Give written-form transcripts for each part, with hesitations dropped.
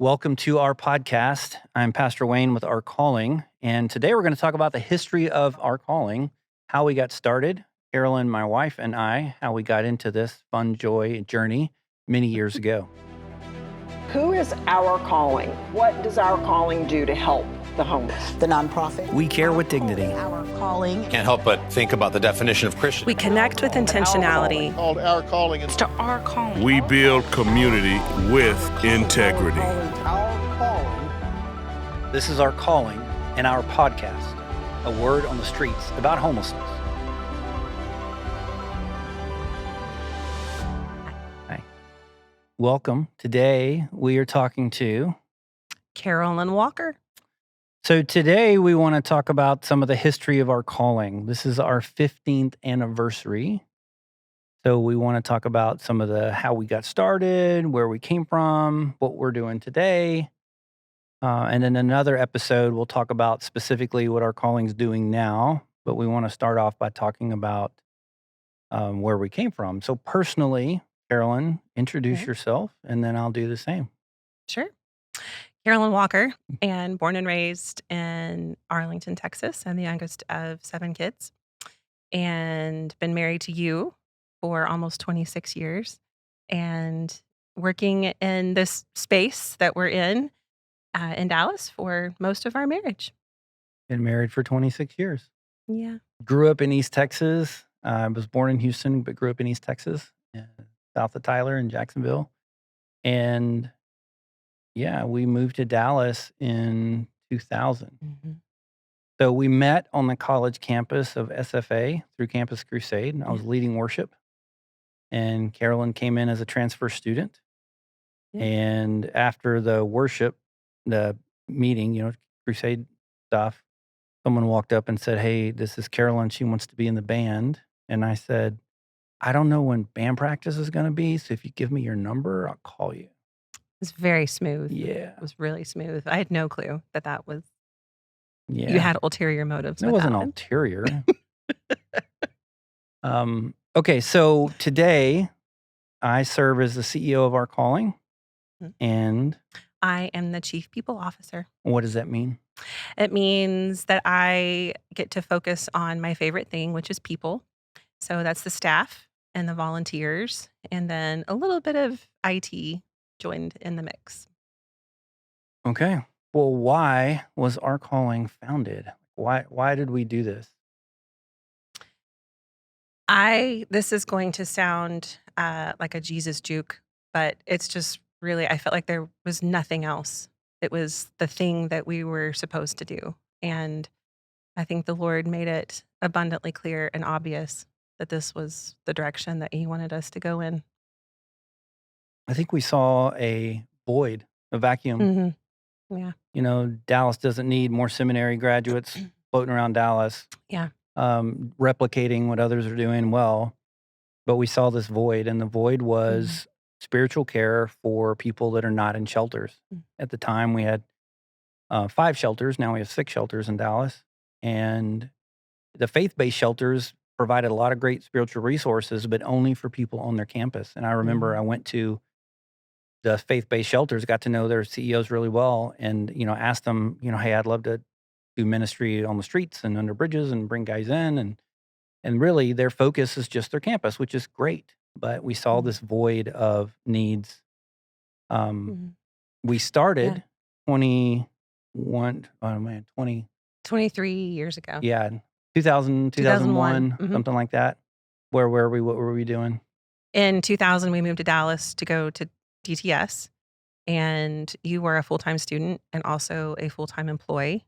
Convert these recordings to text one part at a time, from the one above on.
Welcome to our podcast. I'm Pastor Wayne with OurCalling, and today we're going to talk about the history of OurCalling, how we got started, Carolyn, my wife, and I, how we got into this fun joy journey many years ago. Who is Our Calling? What does Our Calling do to help the homeless? The nonprofit. We care with dignity. Our calling. Can't help but think about the definition of Christian. We connect with intentionality. Called Our Calling. To our calling. We build community with integrity. Our Calling. This is Our Calling and our podcast, a word on the streets about homelessness. Hi. Welcome. Today we are talking to Carolyn Walker. So today we want to talk about some of the history of our calling. This is our 15th anniversary. So we want to talk about some of the how we got started, where we came from, what we're doing today. And then another episode, we'll talk about specifically what our calling's doing now. But we want to start off by talking about where we came from. So personally, Carolyn, introduce yourself, and then I'll do the same. Sure. Carolyn Walker, and born and raised in Arlington, Texas. I'm the youngest of 7 kids, and been married to you for almost 26 years, and working in this space that we're in Dallas for most of our marriage. Been married for 26 years. Yeah. Grew up in East Texas. I was born in Houston, but grew up in East Texas, south of Tyler in Jacksonville. And yeah, we moved to Dallas in 2000. Mm-hmm. So we met on the college campus of SFA through Campus Crusade. I was leading worship, and Carolyn came in as a transfer student. Yeah. And after the worship, the meeting, Crusade stuff, someone walked up and said, "Hey, this is Carolyn. She wants to be in the band." And I said, "I don't know when band practice is going to be, so if you give me your number, I'll call you." It was very smooth. Yeah. It was really smooth. I had no clue that was, Yeah. you had ulterior motives. It with wasn't that. ulterior. Okay, so today I serve as the CEO of Our Calling. Mhm. And I am the chief people officer. what does that mean? It means that I get to focus on my favorite thing, which is people. So that's the staff and the volunteers, and then a little bit of IT joined in the mix. Okay. Well, why was Our Calling founded? Why did we do this? This is going to sound like a Jesus juke, but it's just really, I felt like there was nothing else. It was the thing that we were supposed to do. And I think the Lord made it abundantly clear and obvious that this was the direction that He wanted us to go in. I think we saw a void, a vacuum. Mm-hmm. Yeah. Dallas doesn't need more seminary graduates floating around Dallas. Yeah. Replicating what others are doing well. But we saw this void, and the void was spiritual care for people that are not in shelters. Mm. At the time, we had 5 shelters. Now we have 6 shelters in Dallas. And the faith-based shelters provided a lot of great spiritual resources, but only for people on their campus. And I remember I went to the faith-based shelters, got to know their CEOs really well, and asked them, hey, I'd love to do ministry on the streets and under bridges and bring guys in, and really their focus is just their campus, which is great. But we saw this void of needs. We started 20, 23 years ago. 2001, 2001, something like that. Where were we? What were we doing? In 2000, we moved to Dallas to go to DTS, and you were a full-time student and also a full-time employee,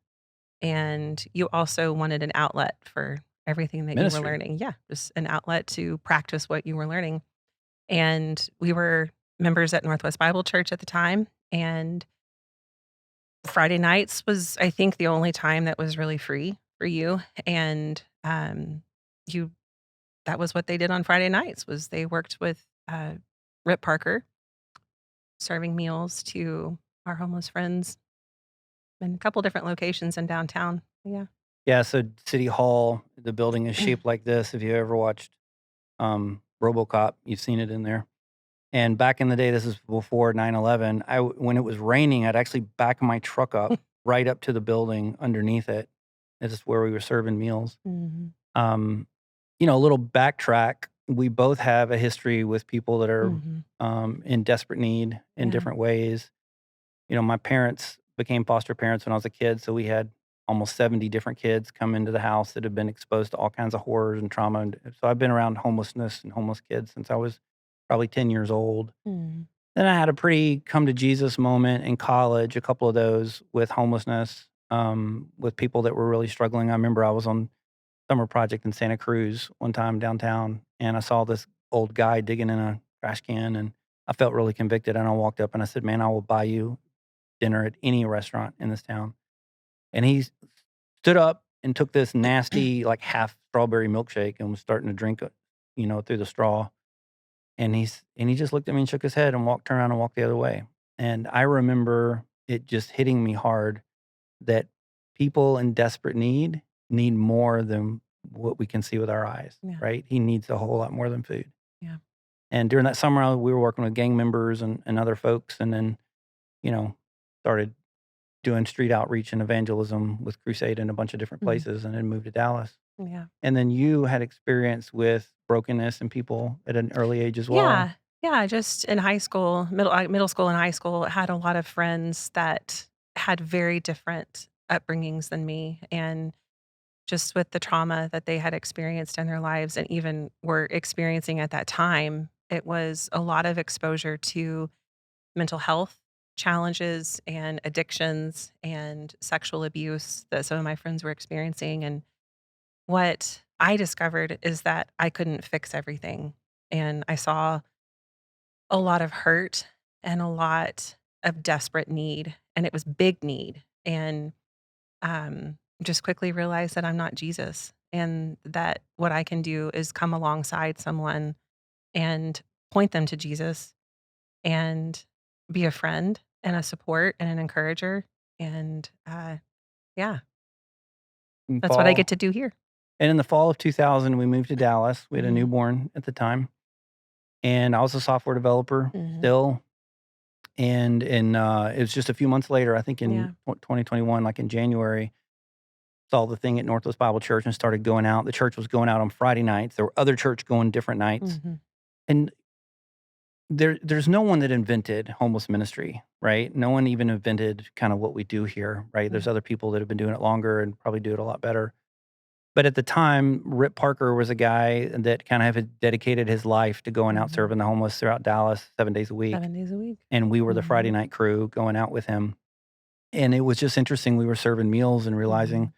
and you also wanted an outlet for everything that Ministry. you were learning. Yeah, just an outlet to practice what you were learning. And we were members at Northwest Bible Church at the time, and Friday nights was, I think, the only time that was really free for you. And that was what they did on Friday nights, was they worked with Rip Parker, serving meals to our homeless friends in a couple different locations in downtown. Yeah. Yeah, so City Hall, the building is shaped like this. If you ever watched RoboCop, you've seen it in there. And back in the day, this is before 9/11, when it was raining, I'd actually back my truck up right up to the building underneath it. This is where we were serving meals. Mhm. Um, a little backtrack, we both have a history with people that are Mhm. in desperate need in Yeah. different ways. My parents became foster parents when I was a kid, so we had almost 70 different kids come into the house that have been exposed to all kinds of horrors and trauma. And so I've been around homelessness and homeless kids since I was probably 10 years old. Mm. Then I had a pretty come to Jesus moment in college, a couple of those with homelessness, with people that were really struggling. I remember I was on summer project in Santa Cruz one time downtown, and I saw this old guy digging in a trash can, and I felt really convicted. And I walked up and I said, "Man, I will buy you dinner at any restaurant in this town." And he stood up and took this nasty, like half strawberry milkshake and was starting to drink it, through the straw. And he just looked at me and shook his head and walked around and walked the other way. And I remember it just hitting me hard that people in desperate need more than what we can see with our eyes, Yeah. right? He needs a whole lot more than food. Yeah. And during that summer, we were working with gang members and other folks, and then, you know, started doing street outreach and evangelism with Crusade in a bunch of different Mhm. places, and then moved to Dallas. Yeah. And then you had experience with brokenness and people at an early age as well. Yeah. Yeah, just in high school, middle school and high school, had a lot of friends that had very different upbringings than me, and just with the trauma that they had experienced in their lives and even were experiencing at that time, it was a lot of exposure to mental health challenges and addictions and sexual abuse that some of my friends were experiencing. And what I discovered is that I couldn't fix everything. And I saw a lot of hurt and a lot of desperate need, and it was big need. And just quickly realized that I'm not Jesus, and that what I can do is come alongside someone and point them to Jesus and be a friend and a support and an encourager. And yeah, In that's what I fall get to do here. and in the fall of 2000, we moved to Dallas. We had a Mhm. newborn at the time, and I was a software developer Mhm. still. And it was just a few months later, I think in Yeah. 2021, like in January, saw the thing at Northwest Bible Church and started going out. The church was going out on Friday nights. There were other church going different nights. Mhm. And there's no one that invented homeless ministry, right? No one even invented kind of what we do here, right? Yeah. There's other people that have been doing it longer and probably do it a lot better. But at the time, Rip Parker was a guy that kind of had dedicated his life to going out Mhm. serving the homeless throughout Dallas 7 days a week. 7 days a week. And we were the Friday Mhm. night crew going out with him. And it was just interesting. We were serving meals and realizing Mhm.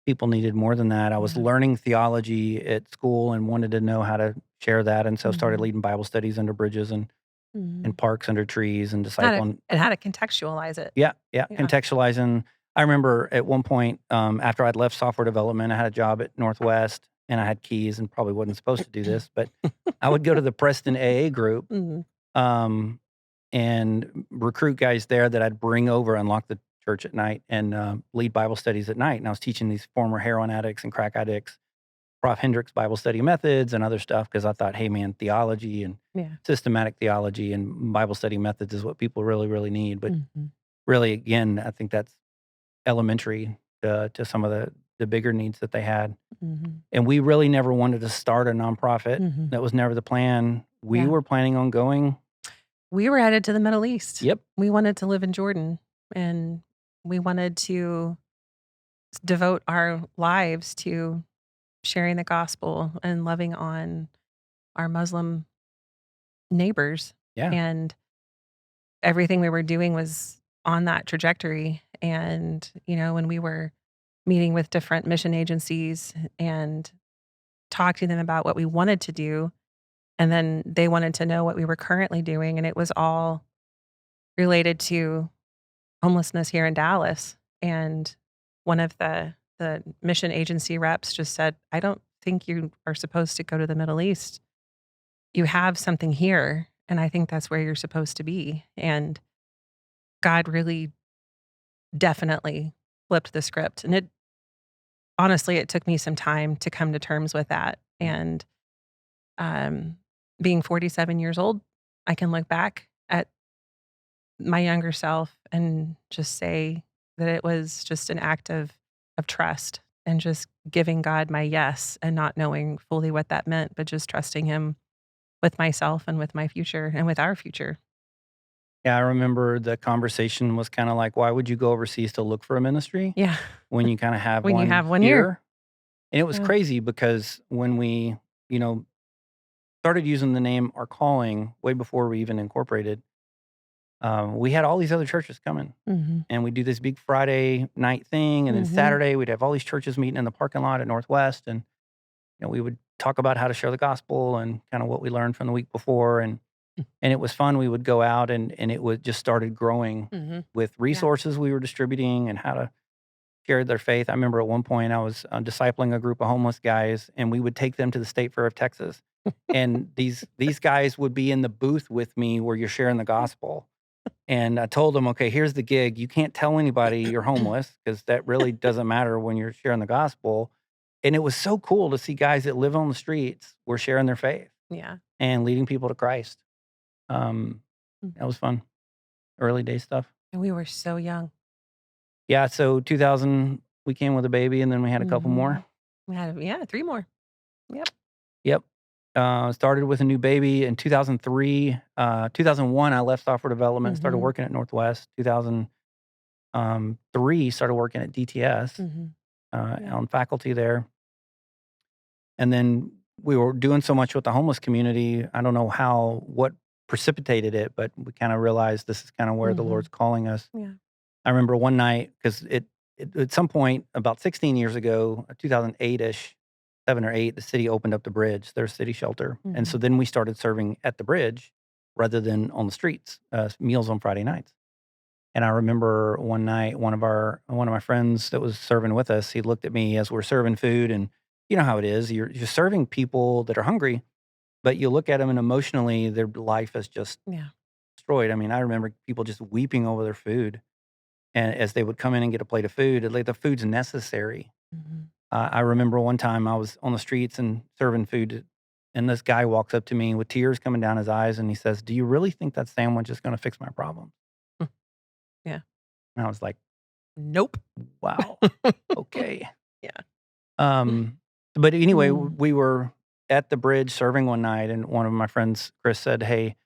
people needed more than that. I was Yeah. learning theology at school and wanted to know how to share that. And so started Mhm. leading Bible studies under bridges and Mhm. parks under trees and How to discipling. and how to contextualize it. Yeah, yeah, Yeah. contextualizing. I remember at one point, after I'd left software development, I had a job at Northwest and I had keys and probably wasn't supposed to do this, but I would go to the Preston AA group, Mhm. um, and recruit guys there that I'd bring over, unlock the church at night, and lead Bible studies at night. And I was teaching these former heroin addicts and crack addicts Prof. Hendrick's Bible study methods and other stuff because I thought, hey, man, theology and Yeah. systematic theology and Bible study methods is what people really, really need. But Mhm. really, again, I think that's elementary to some of the bigger needs that they had. Mhm. And we really never wanted to start a nonprofit. Mhm. That was never the plan. We Yeah. were planning on going. We were headed to the Middle East. Yep. We wanted to live in Jordan, and we wanted to devote our lives to sharing the gospel and loving on our Muslim neighbors. Yeah. And everything we were doing was on that trajectory. And, when we were meeting with different mission agencies and talking to them about what we wanted to do, and then they wanted to know what we were currently doing, and it was all related to homelessness here in Dallas. And one of the mission agency reps just said, "I don't think you are supposed to go to the Middle East. You have something here, and I think that's where you're supposed to be." And God really definitely flipped the script. And it took me some time to come to terms with that. And um being 47 years old, I can look back at my younger self and just say that it was just an act of trust and just giving God my yes and not knowing fully what that meant, but just trusting him with myself and with my future and with our future. Yeah, I remember the conversation was kinda like, "Why would you go overseas to look for a ministry Yeah. when you kinda have When you one have one year. here?" And it was Yeah. crazy because when we, you know, started using the name OurCalling way before we even incorporated, we had all these other churches coming, Mhm. and we'd do this big Friday night thing, and then Mhm. Saturday, we'd have all these churches meeting in the parking lot at Northwest, and, we would talk about how to share the gospel and kinda what we learned from the week before, and it was fun. We would go out and it would just started growing Mhm. with Yeah. resources we were distributing and how to share their faith. I remember at one point I was, discipling a group of homeless guys, and we would take them to the State Fair of Texas, and these guys would be in the booth with me where you're sharing the gospel, and I told them, "Okay, here's the gig. You can't tell anybody you're homeless because that really doesn't matter when you're sharing the gospel," and it was so cool to see guys that live on the streets were sharing their faith Yeah. and leading people to Christ. Um, Mm. that was fun. Early day stuff. And we were so young. Yeah, so 2000, we came with a baby, and then we had a couple more. Mhm. We had, yeah, 3 more. Yep. Yep. Started with a new baby in 2003. 2001, I left software development, started Mhm. working at Northwest. 2003, started working at DTS, Mhm. Yeah. on faculty there. And then we were doing so much with the homeless community. I don't know what precipitated it, but we kind of realized this is kind of where the Mhm. Lord's calling us. Yeah. I remember one night because it at some point about 16 years ago, 2008-ish, 7 or 8, the city opened up the bridge, their city shelter, and so Mhm. then we started serving at the bridge rather than on the streets, meals on Friday nights. And I remember one night, one of my friends that was serving with us, he looked at me as we're serving food, and you know how it is, you're serving people that are hungry, but you look at them and emotionally, their life is just Yeah. destroyed. I mean, I remember people just weeping over their food. And as they would come in and get a plate of food, like, the food's necessary. Mhm. I remember one time I was on the streets and serving food, and this guy walks up to me with tears coming down his eyes, and he says, "Do you really think that sandwich is gonna fix my problem?" Mm. Yeah. And I was like, Nope. "Wow, okay." Yeah. Um, but anyway, Mm. we were at the bridge serving one night, and one of my friends, Chris, said, "Hey,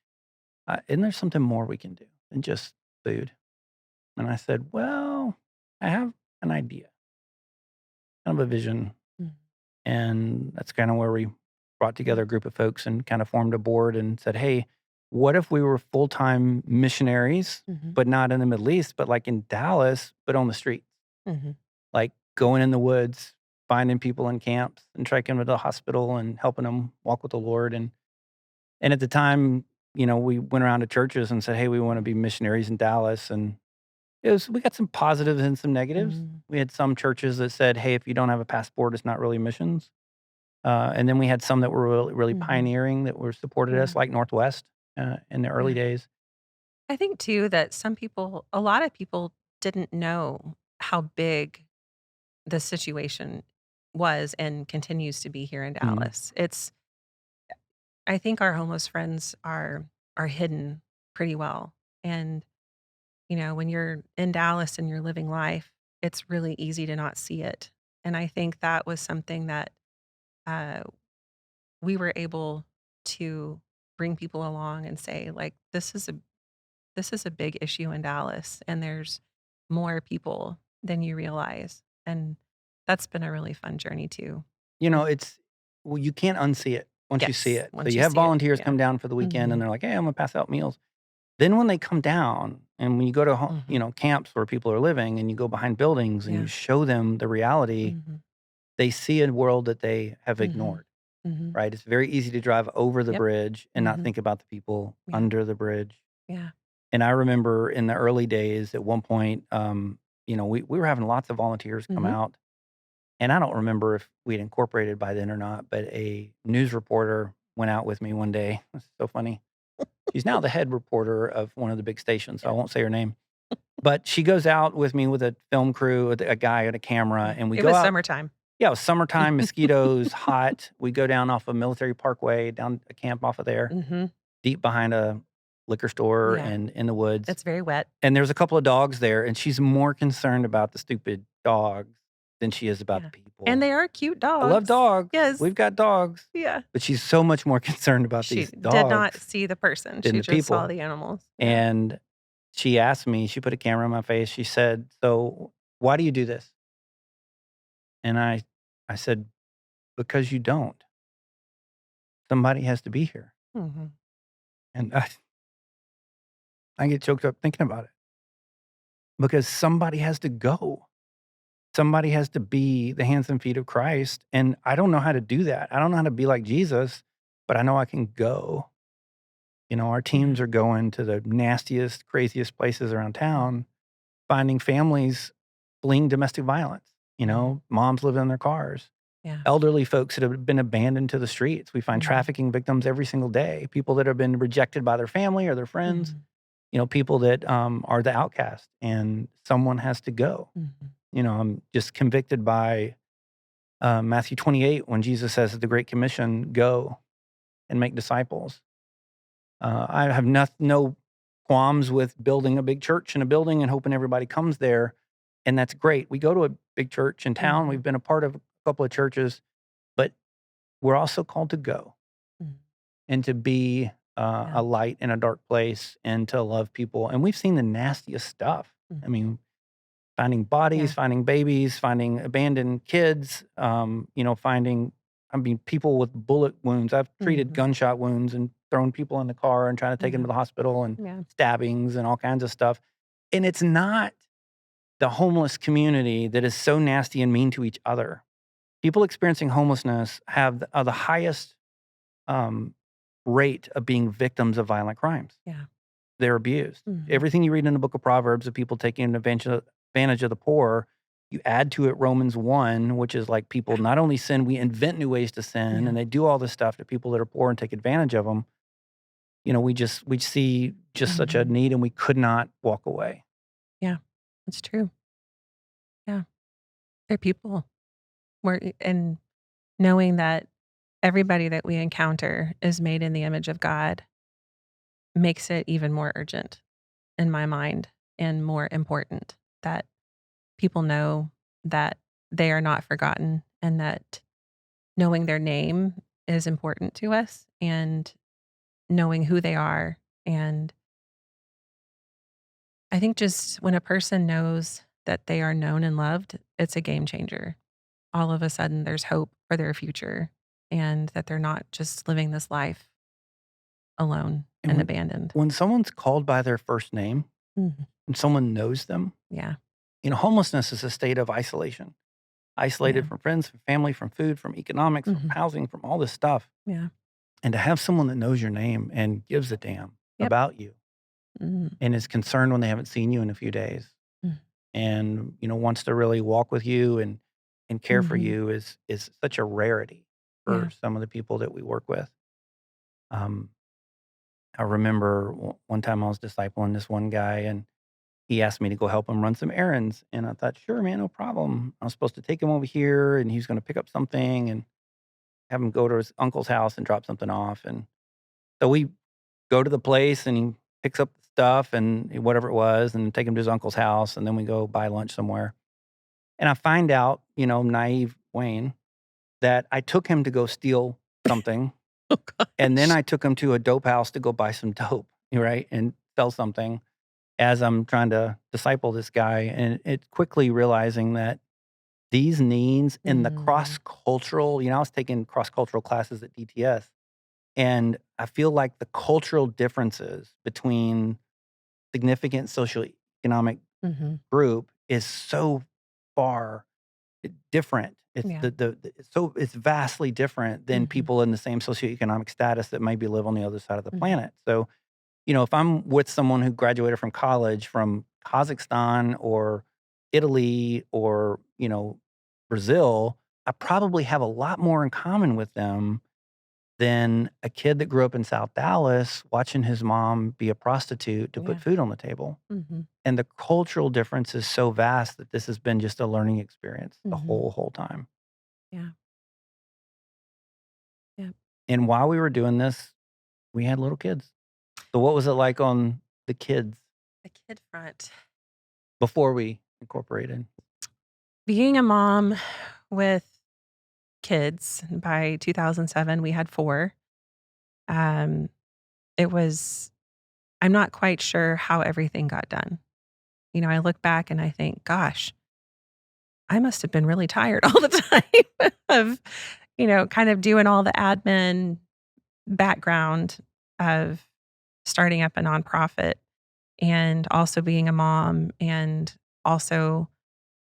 isn't there something more we can do than just food?" And I said, "Well, I have an idea, kind of a vision." Mm. And that's kind of where we brought together a group of folks and kind of formed a board and said, "Hey, what if we were full-time missionaries, Mhm. but not in the Middle East, but like in Dallas, but on the street, Mhm. like going in the woods, finding people in camps and taking them to the hospital and helping them walk with the Lord." And at the time, we went around to churches and said, "Hey, we want to be missionaries in Dallas." And we got some positives and some negatives. Mm. We had some churches that said, "Hey, if you don't have a passport, it's not really missions." And then we had some that were really, really Mhm. pioneering that were supported Yeah. us, like Northwest, in the early Yeah. days. I think too that a lot of people didn't know how big the situation was and continues to be here in Mhm. Dallas. I think our homeless friends are hidden pretty well. And, when you're in Dallas and you're living life, it's really easy to not see it. And I think that was something that uh, we were able to bring people along and say, like, this is a big issue in Dallas, and there's more people than you realize. And that's been a really fun journey too. With You can't unsee it once you see yes, it. So once you you have see it, volunteers yeah. come down for the weekend, and Mhm. they're like, "Hey, I'm gonna pass out meals." Then when they come down, and when you go to Mhm. camps where people are living, and you go behind buildings, and you Yeah. show them the reality, Mhm. they see a world that they have Mhm. ignored. Mhm. Right? It's very easy to drive over the Yep. bridge and not Mhm. think about the people Yeah. under the bridge. Yeah. And I remember in the early days, at one point, we were having lots of volunteers come Mhm. out, and I don't remember if we'd incorporated by then or not, but a news reporter went out with me one day. It's so funny. She's now the head reporter of one of the big stations, so I Yeah. won't say her name. But she goes out with me with a film crew, with a guy and a camera, Yeah. and we It go was out. summertime. Yeah, it was summertime, mosquitoes, hot. We go down off of Military Parkway, down a camp off of there, Mhm. deep behind a liquor store Yeah. and in the woods. It's very wet. And there's a couple of dogs there, and she's more concerned about the stupid dogs than she is about Yeah. the people. And they are cute I love dogs. dogs. Yes. We've got dogs. Yeah. But she's so much more concerned about She these did not dogs see the person. than She the just saw people. the animals. Yeah. And she asked me, she put a camera in my face. She said, "So why do you do this?" And I said, "Because you don't. Somebody has to be here." Mhm. And I get choked up thinking about it because somebody has to go. Somebody has to be the hands and feet of Christ. And I don't know how to do that. I don't know how to be like Jesus, but I know I can go. Our teams are going to the nastiest, craziest places around town, finding families fleeing domestic violence. Moms living in their cars, Yeah. elderly folks that have been abandoned to the streets. We find Mhm. trafficking victims every single day, people that have been rejected by their family or their friends, Mhm. people that are the outcast, and someone has to go. Mhm. I'm just convicted by Matthew 28 when Jesus says at the Great Commission, go and make disciples. I have no qualms with building a big church in a building and hoping everybody comes there. And that's great. We go to a big church in town. We've Mhm. been a part of a couple of churches, but we're also called to go Mhm. and to be Yeah. a light in a dark place and to love people. And we've seen the nastiest stuff. I Mhm. mean, finding bodies, Yeah. finding babies, finding abandoned kids, finding, people with bullet wounds. I've treated Mhm. gunshot wounds and thrown people in the car and trying to take them Yeah. to the hospital and Yeah. stabbings and all kinds of stuff. And it's not the homeless community that is so nasty and mean to each other. People experiencing homelessness have the highest um, rate of being victims of violent crimes. Yeah. They're abused. Mhm. Everything you read in the book of Proverbs of people taking advantage of the poor, you add to it Romans 1, which is like people not only sin, we invent new ways to sin, Yeah. and they do all this stuff to people that are poor and take advantage of them. We see just such a Mhm. need, and we could not walk away. Yeah. It's true. Yeah. They're people. And knowing that everybody that we encounter is made in the image of God makes it even more urgent in my mind and more important that people know that they are not forgotten and that knowing their name is important to us and knowing who they are. And I think just when a person knows that they are known and loved, it's a game changer. All of a sudden, there's hope for their future and that they're not just living this life alone And and abandoned. when someone's called by their first name Mhm. and someone knows them, Yeah. homelessness is a state of isolation, isolated Yeah. from friends, from family, from food, from economics, from Mhm. housing, from all this stuff. Yeah. And to have someone that knows your name and gives a damn Yep. about you Mhm. and is concerned when they haven't seen you in a few days Mm. and, wants to really walk with you and care for Mhm. you is such a rarity for Yeah. some of the people that we work with. Um, I remember one time I was discipling this one guy and he asked me to go help him run some errands. And I thought, sure, man, no problem. I was supposed to take him over here and he was going to pick up something and have him go to his uncle's house and drop something off. And so we go to the place and he picks up the stuff and whatever it was and take him to his uncle's house. And then we go buy lunch somewhere. And I find out, naive Wayne, that I took him to go steal something. Oh And then gosh. I took him to a dope house to go buy some dope, right? And sell something as I'm trying to disciple this guy. And it quickly realizing that these needs in the Mm. cross cultural, I was taking cross cultural classes at DTS. And I feel like the cultural differences between significant socioeconomic Mhm. group is so far different. It's Yeah. it's vastly different than Mhm. people in the same socioeconomic status that maybe live on the other side of the Mhm. planet. So, if I'm with someone who graduated from college from Kazakhstan or Italy or, Brazil, I probably have a lot more in common with them than a kid that grew up in South Dallas watching his mom be a prostitute to put Yeah. food on the table. Mhm. And the cultural difference is so vast that this has been just a learning experience the Mhm. whole time. Yeah. Yeah. And while we were doing this, we had little kids. So what was it like on the kids The kid front. before we incorporated? Being a mom with kids, by 2007, we had 4. Um, it was I'm not quite sure how everything got done. I look back and I think, gosh, I must have been really tired all the time of, kind of doing all the admin background of starting up a nonprofit and also being a mom and also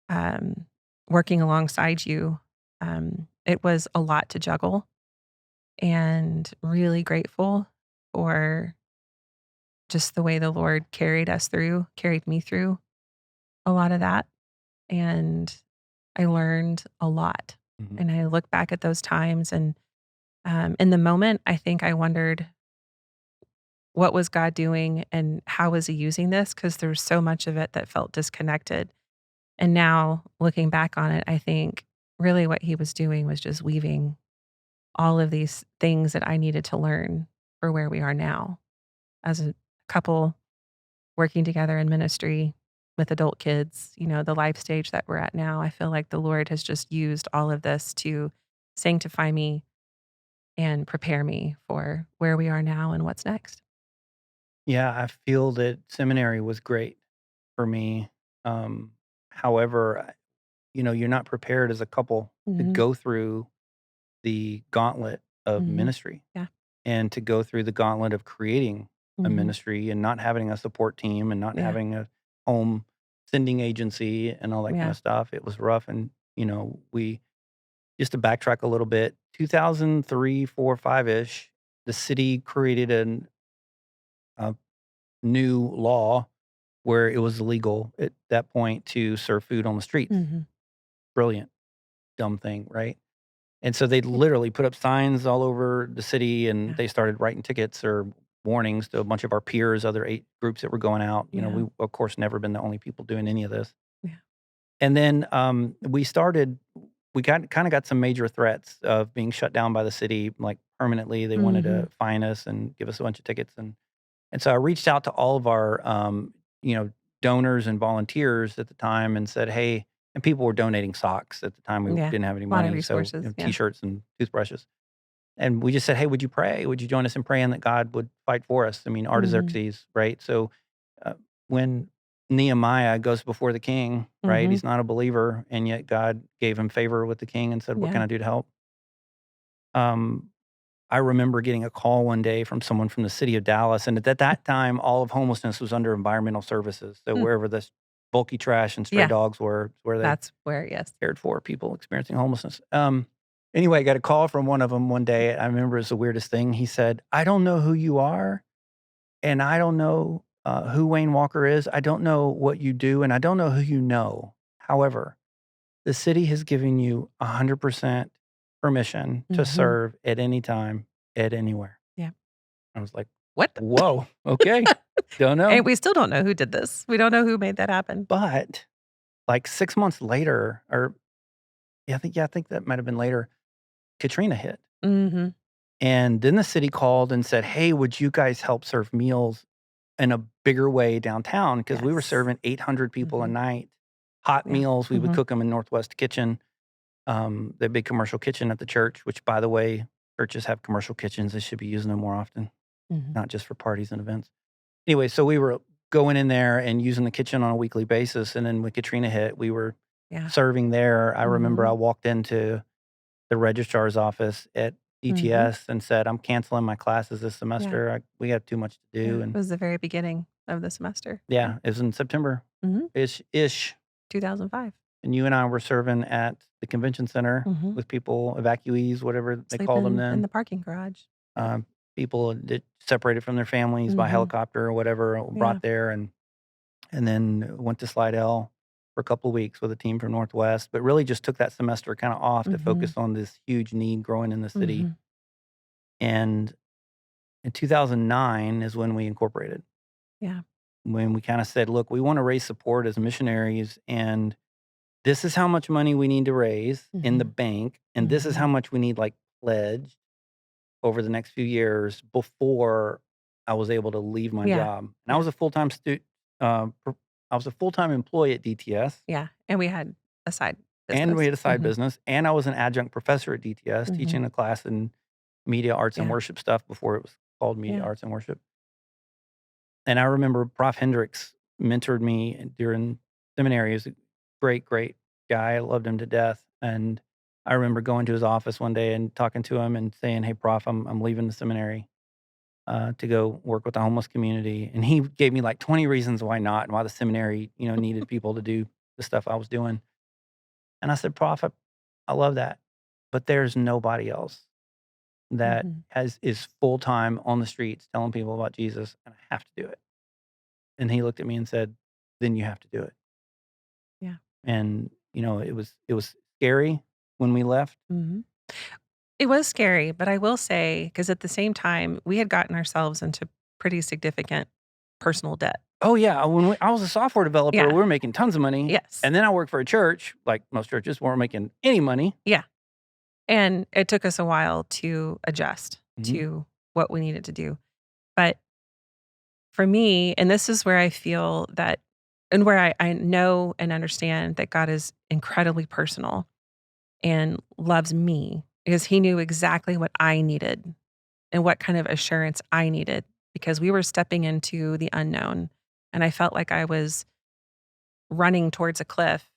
um, working alongside you. It was a lot to juggle and really grateful for just the way the Lord carried me through a lot of that. And I learned a lot. Mhm. And I look back at those times and in the moment, I think I wondered, what was God doing and how was he using this? Because there's so much of it that felt disconnected. And now looking back on it, I think really what he was doing was just weaving all of these things that I needed to learn for where we are now as a couple working together in ministry with adult kids, the life stage that we're at now. I feel like the Lord has just used all of this to sanctify me and prepare me for where we are now and what's next. Yeah, I feel that seminary was great for me. Um, however, you're not prepared as a couple to Mhm. go through the gauntlet of Mhm. ministry Yeah. and to go through the gauntlet of creating a Mhm. ministry and not having a support team and not Yeah. having a home sending agency and all that kind Yeah. of stuff. It was rough. And, we just to backtrack a little bit, 2003, 4, 5 ish, the city created a new law where it was illegal at that point to serve food on the streets. Mhm. Brilliant, dumb thing, right? And so they literally put up signs all over the city and Yeah. they started writing tickets or warnings to a bunch of our peers, other 8 groups that were going out. Yeah. We, of course, never been the only people doing any of this. Yeah. And then we got some major threats of being shut down by the city, like permanently. They wanted to Mhm. fine us and give us a bunch of tickets. And so I reached out to all of our, you know, donors and volunteers at the time and said, "Hey," and people were donating socks at the time. We Yeah. didn't have any A lot of money, so resources. Yeah. T-shirts and toothbrushes. And we just said, "Hey, would you pray? Would you join us in praying that God would fight for us?" I mean, Mhm. Artaxerxes, right? So when Nehemiah goes before the king, right? Mhm. He's not a believer, and yet God gave him favor with the king and said, "What can Yeah. I do to help?" Um, I remember getting a call one day from someone from the city of Dallas, and at that time, all of homelessness was under environmental services. So Mm. wherever this bulky trash and stray Yeah. dogs were, where they That's where, yes. cared for people experiencing homelessness. Anyway, I got a call from one of them one day. I remember it was the weirdest thing. He said, "I don't know who you are, and I don't know who Wayne Walker is. I don't know what you do, and I don't know who you know. However, the city has given you 100% permission to Mhm. serve at any time, at anywhere." Yeah. I was like, What? "Whoa, okay, don't And know." we still don't know who did this. We don't know who made that happen. But like 6 months later, or yeah, I think that might have been later, Katrina hit. Mhm. And then the city called and said, "Hey, would you guys help serve meals in a bigger way downtown?" Because we were Yes. serving 800 people a Mhm. night, hot Yeah. meals. We would Mhm. cook them in Northwest Kitchen, the big commercial kitchen at the church, which, by the way, churches have commercial kitchens. They should be using them more often, Mhm. not just for parties and events. Anyway, so we were going in there and using the kitchen on a weekly basis, and then when Katrina hit, we were Yeah. serving there. I remember I Mhm. walked into the registrar's office at Mhm. DTS and said, "I'm canceling my classes this Yeah. semester. We have too much to Yeah. do." It And was the very beginning of the semester. Yeah. yeah, it was in September Mhm. ish. 2005. And you and I were serving at the convention center Mhm. with people, evacuees, whatever they call them Sleeping in then. the parking garage. Yep. People that separated from their families by Mhm. helicopter or whatever, Yeah. brought there, and then went to Slidell for a couple of weeks with a team from Northwest, but really just took that semester kind of off to Mhm. focus on this huge need growing in the city. Mhm. And in 2009 is when we incorporated, Yeah. when we kind of said, "Look, we want to raise support as missionaries, and this is how much money we need to raise in the Mhm. bank, and this is how Mhm. much we need like pledged over the next few years before I was able to leave my Yeah. job. And I Yeah. was a full-time I was a full-time employee at DTS, Yeah. And we had a side and we business. had a side Mhm. business, and I was an adjunct professor at DTS Mhm. teaching a class in media arts and Yeah. worship stuff before it was called media Yeah. arts and worship. And I remember Prof. Hendricks mentored me during seminary. He was a great, great guy. I loved him to death. And I remember going to his office one day and talking to him and saying, "Hey, Prof, I'm leaving the seminary to go work with the homeless community." And he gave me like 20 reasons why not and why the seminary, needed people to do the stuff I was doing. And I said, "Prof, I love that, but there's nobody else that Mhm. is full time on the streets telling people about Jesus, and I have to do it." And he looked at me and said, "Then you have to do it." Yeah. And, it was scary when we left. Mhm. It was scary, but I will say, because at the same time, we had gotten ourselves into pretty significant personal debt. Oh, yeah, when I was a software developer, Yeah. we were making tons of money, Yes. and then I worked for a church, like most churches, weren't making any money. Yeah. And it took us a while to adjust Mhm. to what we needed to do. But for me, and this is where I feel that, and where I know and understand that God is incredibly personal and loves me, because he knew exactly what I needed and what kind of assurance I needed, because we were stepping into the unknown. And I felt like I was running towards a cliff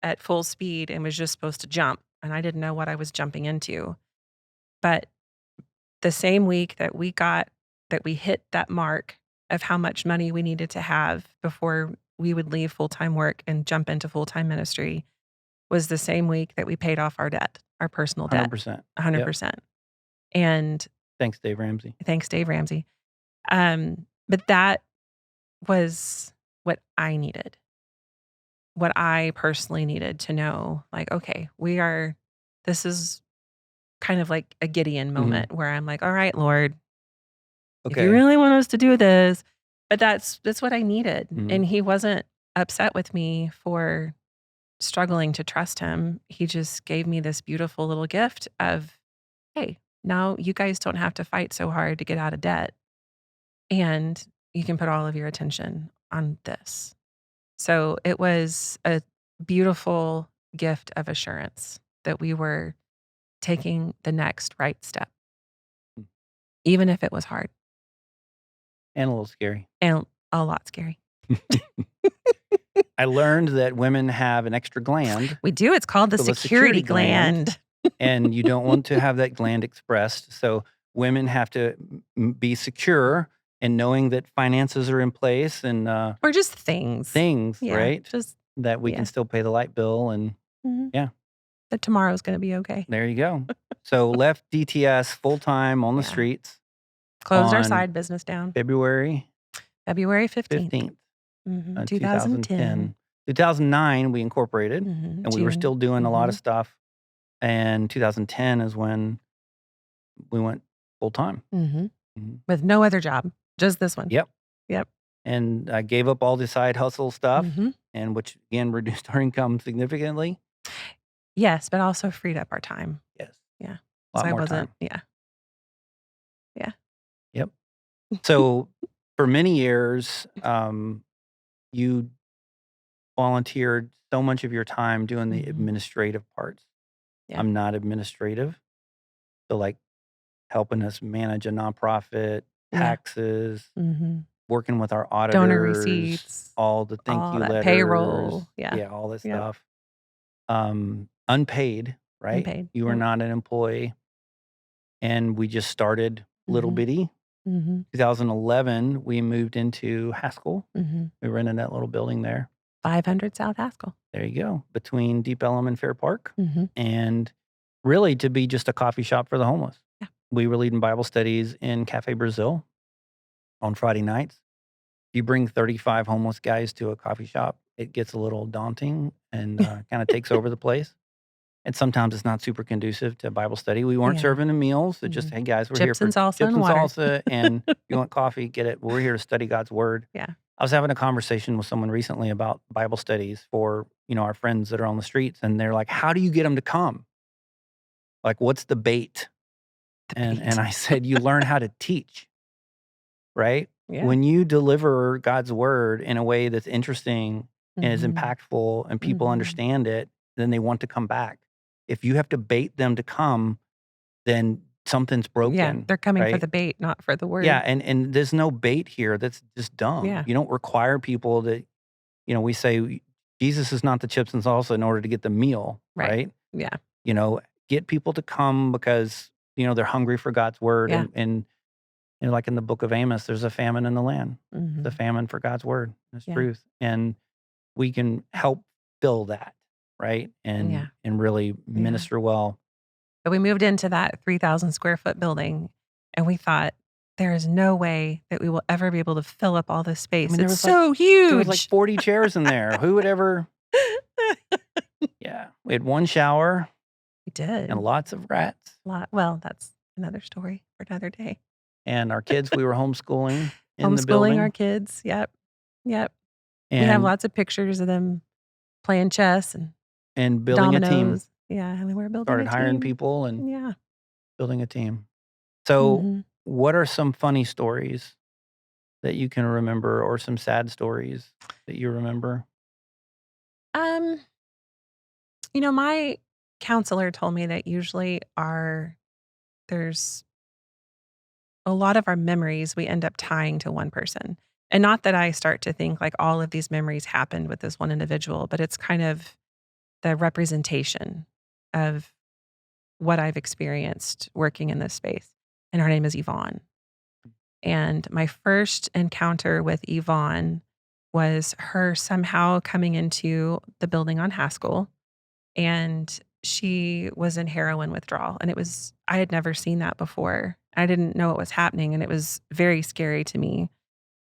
at full speed and was just supposed to jump. And I didn't know what I was jumping into. But the same week that we hit that mark of how much money we needed to have before we would leave full-time work and jump into full-time ministry was the same week that we paid off our debt, our personal debt, 100%. Yep. 100%. And Thanks, Dave Ramsey. thanks, Dave Ramsey. But that was what I needed, what I personally needed to know, like, okay, this is kind of like a Gideon Mhm. moment where I'm like, all right, Lord, if you Okay. really want us to do this, but that's what I needed. Mhm. And he wasn't upset with me for struggling to trust him. He just gave me this beautiful little gift of, hey, now you guys don't have to fight so hard to get out of debt. And you can put all of your attention on this. So it was a beautiful gift of assurance that we were taking the next right step, Mm. even if it was hard And a little scary. and a lot scary. I learned that women have an extra gland, We do. It's called the called a security security gland. gland. And you don't want to have that gland expressed. So women have to be secure in knowing that finances are in place and Or just things. things, Yeah. right? Just, That we yeah. can still pay the light bill. And Mhm. yeah, That tomorrow's going to be okay. there you go. So left DTS full time on the Yeah. streets Closed our on side business down February February 15th, 15th, 2010. 2010. 2009, we incorporated, and we were June. still doing a lot of Mhm. stuff. And 2010 is when we went full time. Mhm. Mhm. With no other job, just this one. Yep. Yep. And I gave up all the side hustle stuff, Mhm. and which again reduced our income significantly. Yes, but also freed up our time. Yes. Yeah. A lot So I more wasn't, time. yeah. Yeah. Yep. So for many years, you volunteered so much of your time doing the Mhm. administrative parts. Yeah. I'm not administrative. So like helping us manage a nonprofit, Yeah. taxes, Mhm. working with our auditors, Donor receipts, all the thank all you that letters, payroll. Yeah. yeah, all this Yep. stuff. Unpaid, right? Unpaid. You were Yep. not an employee, and we just started little Mhm. bitty. Mhm. 2011, we moved into Haskell. Mhm. We rented that little building there. 500 South Haskell. There you go, between Deep Ellum and Fair Park, Mhm. and really to be just a coffee shop for the homeless. Yeah. We were leading Bible studies in Cafe Brazil on Friday nights. If you bring 35 homeless guys to a coffee shop, it gets a little daunting and kind of takes over the place. And sometimes it's not super conducive to Bible study. We weren't Yeah. serving them meals. It just, Mhm. hey guys, we're here Chips for and salsa chips and and water. salsa, and you want coffee, get it. We're here to study God's word. Yeah. I was having a conversation with someone recently about Bible studies for, our friends that are on the streets, and they're like, how do you get them to come? Like, what's the bait? The And bait. I said, you learn how to teach. right? Yeah. When you deliver God's word in a way that's interesting and is Mhm. impactful and people Mhm. understand it, then they want to come back. If you have to bait them to come, then something's Yeah, broken, they're coming for right? the bait, not for the Yeah, word. and there's no bait here. That's just dumb. Yeah. You don't require people to, we say Jesus is not the chips and salsa in order to get the meal, Right. right? Yeah. Get people to come because, they're hungry for God's word. Yeah. And like in the book of Amos, there's a famine in the land. The Mhm. famine for God's word, His Yeah. truth. And we can help fill that, right? Yeah. And really minister well. But we moved into that 3,000 square foot building, and we thought, there is no way that we will ever be able to fill up all this space. there It's was like so there was like huge. 40 chairs in there. Who would ever? Yeah, we had one shower We did. and lots of rats. Well, that's another story for another day. And our kids, we were homeschooling in the Homeschooling building. our kids. Yep. Yep. We have And lots of pictures of them playing chess and building a team. dominoes. Yeah, and then we're building Started a hiring team. people and Yeah. building a team. So, Mhm. what are some funny stories that you can remember, or some sad stories that you remember? Um, my counselor told me that usually there's a lot of our memories we end up tying to one person. And not that I start to think like all of these memories happened with this one individual, but it's kind of the representation of what I've experienced working in this space. And her name is Yvonne. And my first encounter with Yvonne was her somehow coming into the building on Haskell, and she was in heroin withdrawal. And I had never seen that before. I didn't know what was happening, and it was very scary to me.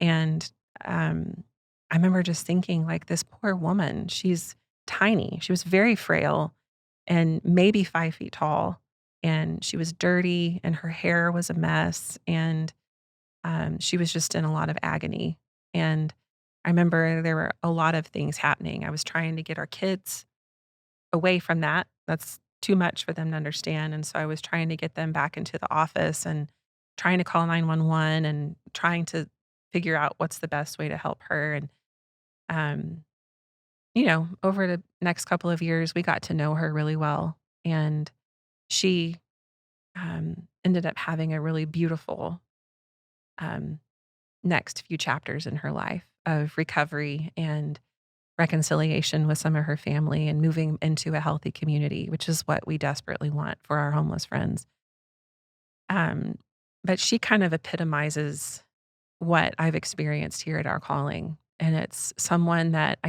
And um, I remember just thinking, like, this poor woman, she's tiny. She was very frail and maybe 5 feet tall. And she was dirty, and her hair was a mess. And she was just in a lot of agony. And I remember there were a lot of things happening. I was trying to get our kids away from that. That's too much for them to understand. And so I was trying to get them back into the office and trying to call 911 and trying to figure out what's the best way to help her. And, um, over the next couple of years, we got to know her really well. And she ended up having a really beautiful um, next few chapters in her life of recovery and reconciliation with some of her family and moving into a healthy community, which is what we desperately want for our homeless friends. Um, but she kind of epitomizes what I've experienced here at Our Calling. And it's someone that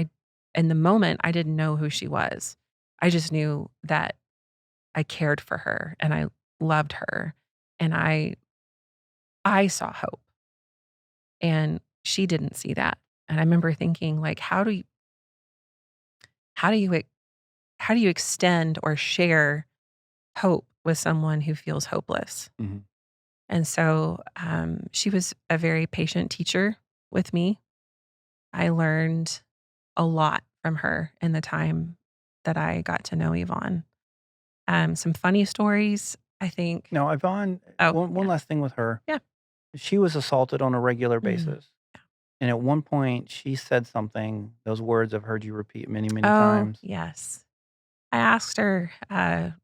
in the moment, I didn't know who she was. I just knew that I cared for her and I loved her and I saw hope, and she didn't see that. And I remember thinking, like, how do you how do you extend or share hope with someone who feels hopeless? Mhm. And so she was a very patient teacher with me. I learned a lot from her in the time that I got to know Yvonne. Some funny stories, I think. Now, Yvonne, Oh, one yeah. last thing with her. Yeah. She was assaulted on a regular Mm. basis. And at one point, she said something, those words I've heard you repeat many, many Oh, times. yes. I asked her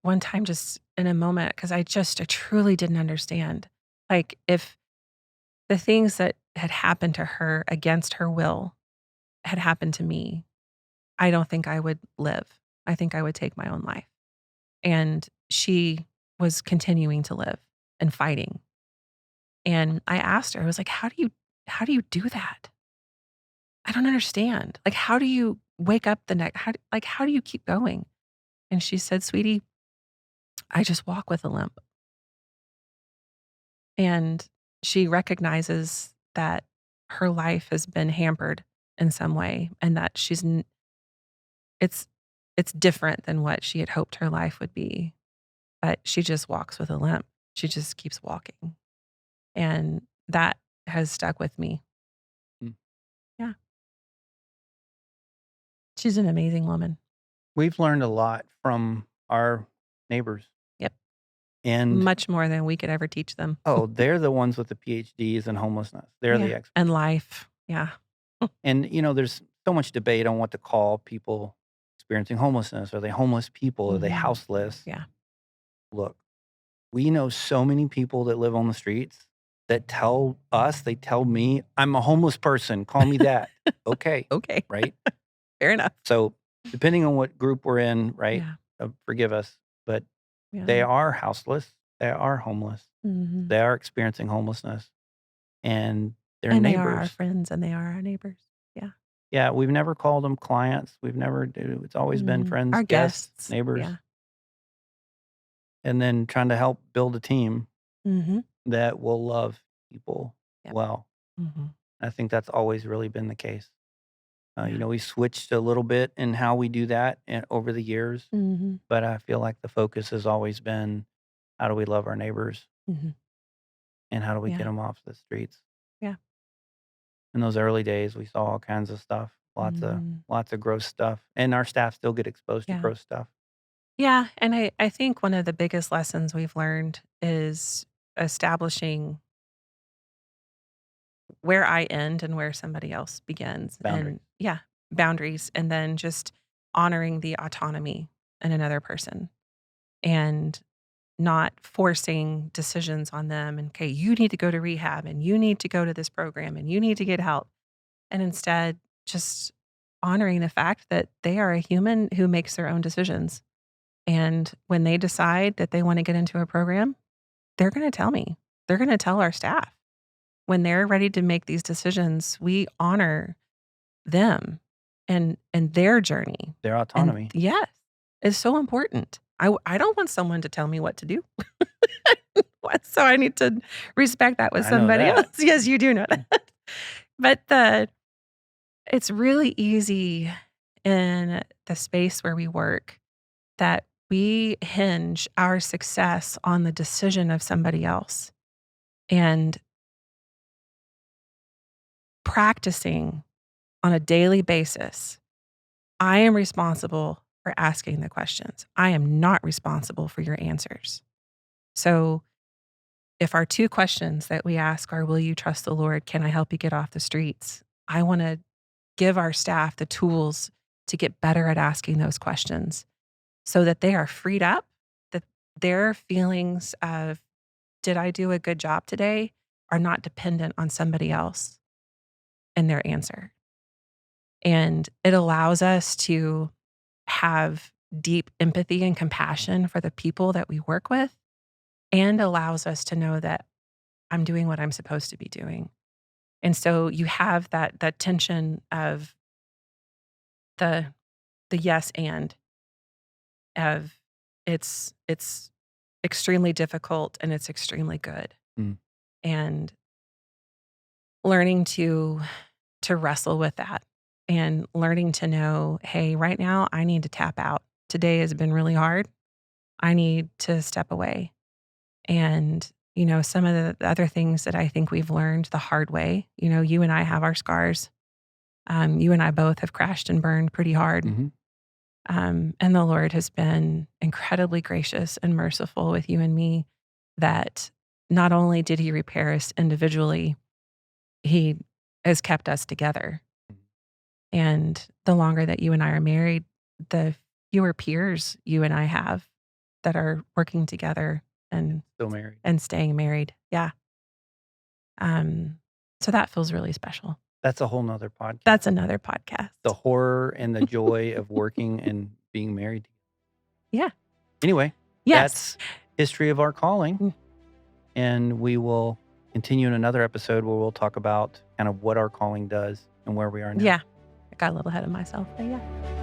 one time just in a moment because I truly didn't understand. Like, if the things that had happened to her against her will had happened to me, I don't think I would live. I think I would take my own life. And she was continuing to live and fighting. And I asked her, I was like, how do you do that? I don't understand. Like, how do you wake up the next, how do you keep going? And she said, sweetie, I just walk with a limp. And she recognizes that her life has been hampered in some way and that it's it's different than what she had hoped her life would be, but she just walks with a limp. She just keeps walking. And that has stuck with me. Mm. Yeah. She's an amazing woman. We've learned a lot from our neighbors. Yep. And Much more than we could ever teach them. oh, they're the ones with the PhDs in homelessness. They're the Yeah. experts. And life. Yeah. And, there's so much debate on what to call people experiencing homelessness. Are they homeless people? Are they Mhm. houseless? Yeah. Look, we know so many people that live on the streets that they tell me, I'm a homeless person. Call me that. Okay. Okay. Right. Fair enough. So depending on what group we're in, right? Yeah. Forgive us, but Yeah. they are houseless. They are homeless. Mhm. They are experiencing homelessness, and they're And they neighbors. are our friends and they are our neighbors. Yeah. Yeah, we've never called them clients. It's always been friends, Our guests. neighbors, Yeah. and then trying to help build a team Mhm. that will love people Yep. well. Mhm. I think that's always really been the case. Yeah. We switched a little bit in how we do that over the years, Mhm. but I feel like the focus has always been how do we love our neighbors Mhm. and how do we get Yeah. them off the streets. Yeah. In those early days, we saw all kinds of stuff, Mhm. lots of gross stuff, and our staff still get exposed to Yeah. gross stuff. Yeah. And I think one of the biggest lessons we've learned is establishing where I end and where somebody else begins. Boundaries. And yeah, boundaries. And then just honoring the autonomy in another person and not forcing decisions on them. And, okay, you need to go to rehab and you need to go to this program and you need to get help. And instead, just honoring the fact that they are a human who makes their own decisions. And when they decide that they want to get into a program, they're going to tell me. They're going to tell our staff. When they're ready to make these decisions, we honor them and their journey. Their And autonomy. yes, it's so important. I don't want someone to tell me what to do. So I need to respect that with I know somebody that. else. Yes, you do know that. But it's really easy in the space where we work that we hinge our success on the decision of somebody else. And practicing on a daily basis, I am responsible for asking the questions. I am not responsible for your answers. So if our two questions that we ask are, will you trust the Lord? Can I help you get off the streets? I want to give our staff the tools to get better at asking those questions so that they are freed up, that their feelings of, did I do a good job today, are not dependent on somebody else and their answer. And it allows us to have deep empathy and compassion for the people that we work with and allows us to know that I'm doing what I'm supposed to be doing. And so you have that tension of the yes and of it's extremely difficult and it's extremely good. Mm. And learning to wrestle with that and learning to know, hey, right now I need to tap out. Today has been really hard. I need to step away. And, some of the other things that I think we've learned the hard way, you and I have our scars. You and I both have crashed and burned pretty hard. Mm-hmm. And the Lord has been incredibly gracious and merciful with you and me that not only did he repair us individually, he has kept us together. And the longer that you and I are married, the fewer peers you and I have that are working together and Still married. and staying married. Yeah. So that feels really special. That's a whole nother podcast. That's another podcast. The horror and the joy of working and being married. Yeah. Anyway, Yes. that's history of our calling. Mm. And we will continue in another episode where we'll talk about kind of what our calling does and where we are now. Yeah. I got a little ahead of myself, but yeah.